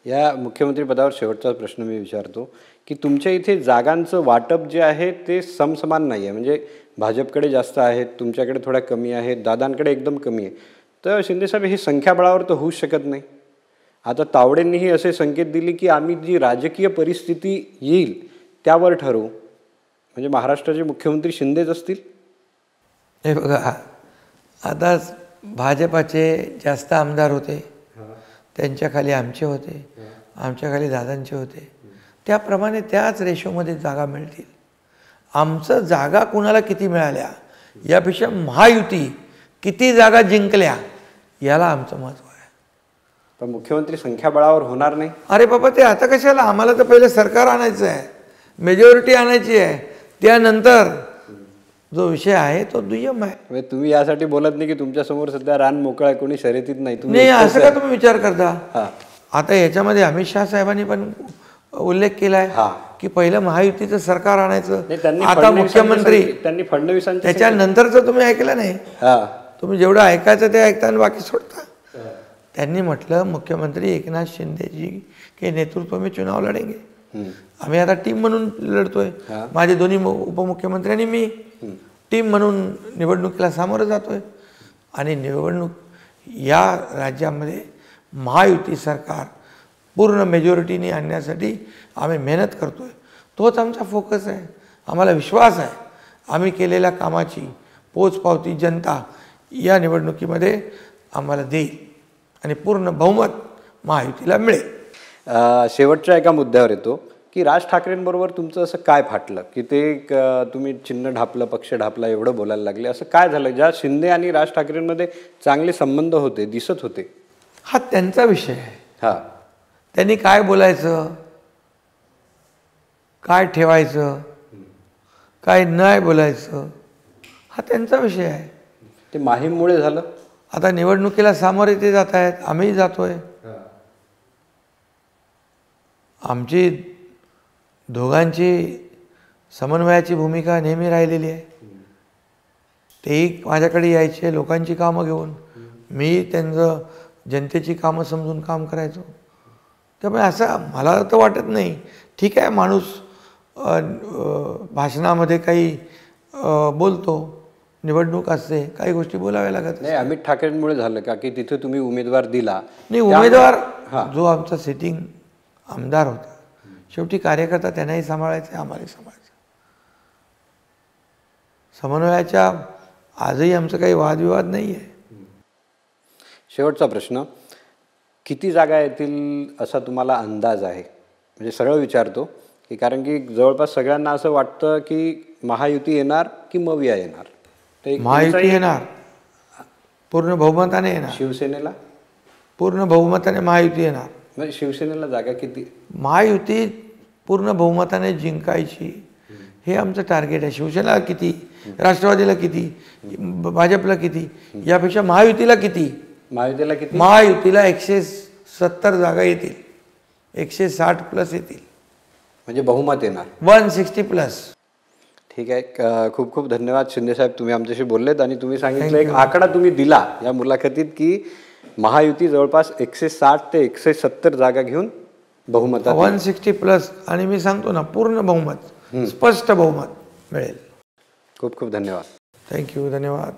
या मुख्यमंत्री पदावर शेवटचा प्रश्न मी विचारतो की तुमच्या इथे जागांचं वाटप जे आहे ते समसमान नाही आहे, म्हणजे भाजपकडे जास्त आहेत, तुमच्याकडे थोड्या कमी आहेत, दादांकडे एकदम कमी आहे. तर शिंदेसाहेब हे संख्याबळावर तर होऊच शकत नाही. आता तावडेंनीही असे संकेत दिले की आम्ही जी राजकीय परिस्थिती येईल त्यावर ठरवू, म्हणजे महाराष्ट्राचे मुख्यमंत्री शिंदेच असतील. हे बघा, आता भाजपाचे जास्त आमदार होते, त्यांच्या खाली आमचे होते, आमच्या खाली दादांचे होते, त्याप्रमाणे त्याच रेशोमध्ये जागा मिळतील. आमचं जागा कुणाला किती मिळाल्या यापेक्षा महायुती किती जागा जिंकल्या याला आमचं महत्त्व आहे. पण मुख्यमंत्री संख्याबळावर होणार नाही. अरे बाबा, ते आता कशाला, आम्हाला तर पहिले सरकार आणायचं आहे, मेजॉरिटी आणायची आहे, त्यानंतर जो विषय आहे तो दुय्यम आहे. तुम्ही यासाठी बोलत नाही की तुमच्यासमोर सध्या रान मोकळा आहे, कोणी शर्यतीत नाही. नाही, असं का तुम्ही विचार करता. आता याच्यामध्ये अमित शाह साहेबांनी पण उल्लेख केला आहे की पहिलं महायुतीचं सरकार आणायचं. आता मुख्यमंत्री त्यांनी फडणवीसांच्या त्याच्यानंतरचं तुम्ही ऐकलं नाही. तुम्ही जेवढं ऐकायचं ते ऐकता आणि बाकी सोडता. त्यांनी म्हटलं मुख्यमंत्री एकनाथ शिंदेजी के नेतृत्व में चुनाव लढेंगे. आम्ही आता टीम म्हणून लढतोय, माझे दोन्ही उपमुख्यमंत्री आणि मी टीम म्हणून निवडणुकीला सामोरं जातोय. आणि निवडणूक या राज्यामध्ये महायुती सरकार पूर्ण मेजॉरिटीने आणण्यासाठी आम्ही मेहनत करतोय. तोच आमचा फोकस आहे. आम्हाला विश्वास आहे आम्ही केलेल्या कामाची पोचपावती जनता या निवडणुकीमध्ये आम्हाला देईल आणि पूर्ण बहुमत महायुतीला मिळेल. शेवटच्या एका मुद्द्यावर येतो की राज ठाकरेंबरोबर तुमचं असं काय फाटलं की ते तुम्ही चिन्ह ढापलं, पक्ष ढापला, एवढं बोलायला लागले. असं काय झालं ज्या शिंदे आणि राज ठाकरेंमध्ये चांगले संबंध होते, दिसत होते? हा त्यांचा विषय आहे. त्यांनी काय बोलायचं, काय ठेवायचं, काय नाही बोलायचं, हा त्यांचा विषय आहे. ते माहीममुळे झालं. आता निवडणुकीला सामोरे ते जात आहेत, आम्ही जातोय. आमची दोघांची समन्वयाची भूमिका नेहमी राहिलेली आहे. तेही माझ्याकडे यायचे लोकांची कामं घेऊन, मी त्यांचं जनतेची कामं समजून काम करायचो. त्यामुळे असं मला तर वाटत नाही. ठीक आहे, माणूस भाषणामध्ये काही बोलतो, निवडणूक असते, काही गोष्टी बोलाव्या लागत. नाही, अमित ठाकरेंमुळे झालं का की तिथे तुम्ही उमेदवार दिला? नाही, उमेदवार जो आमचा सिटिंग आमदार होता, शेवटी कार्यकर्ता त्यांनाही सांभाळायचे, आम्हालाही सांभाळायचं. समन्वयाच्या आजही आमचं काही वादविवाद नाही आहे. शेवटचा प्रश्न, किती जागा येतील असा तुम्हाला अंदाज आहे? म्हणजे सरळ विचारतो की कारण की जवळपास सगळ्यांना असं वाटतं की महायुती येणार की मविया येणार. महायुती येणार, पूर्ण बहुमताने येणार. शिवसेनेला पूर्ण बहुमताने महायुती येणार. म्हणजे शिवसेनेला जागा किती? महायुती पूर्ण बहुमताने जिंकायची हे आमचं टार्गेट आहे. शिवसेनेला किती, राष्ट्रवादीला किती, भाजपला किती, यापेक्षा महायुतीला किती. महायुतीला किती? महायुतीला 170 जागा येतील, 160 प्लस येतील. म्हणजे बहुमत येणार 160+. ठीक आहे. खूप खूप धन्यवाद शिंदेसाहेब, तुम्ही आमच्याशी बोललेत आणि तुम्ही सांगितलं एक आकडा तुम्ही दिला या मुलाखतीत की महायुती जवळपास 160 ते 170 जागा घेऊन बहुमतात 160+. आणि मी सांगतो ना, पूर्ण बहुमत, स्पष्ट बहुमत मिळेल. खूप खूप धन्यवाद. थँक्यू, धन्यवाद.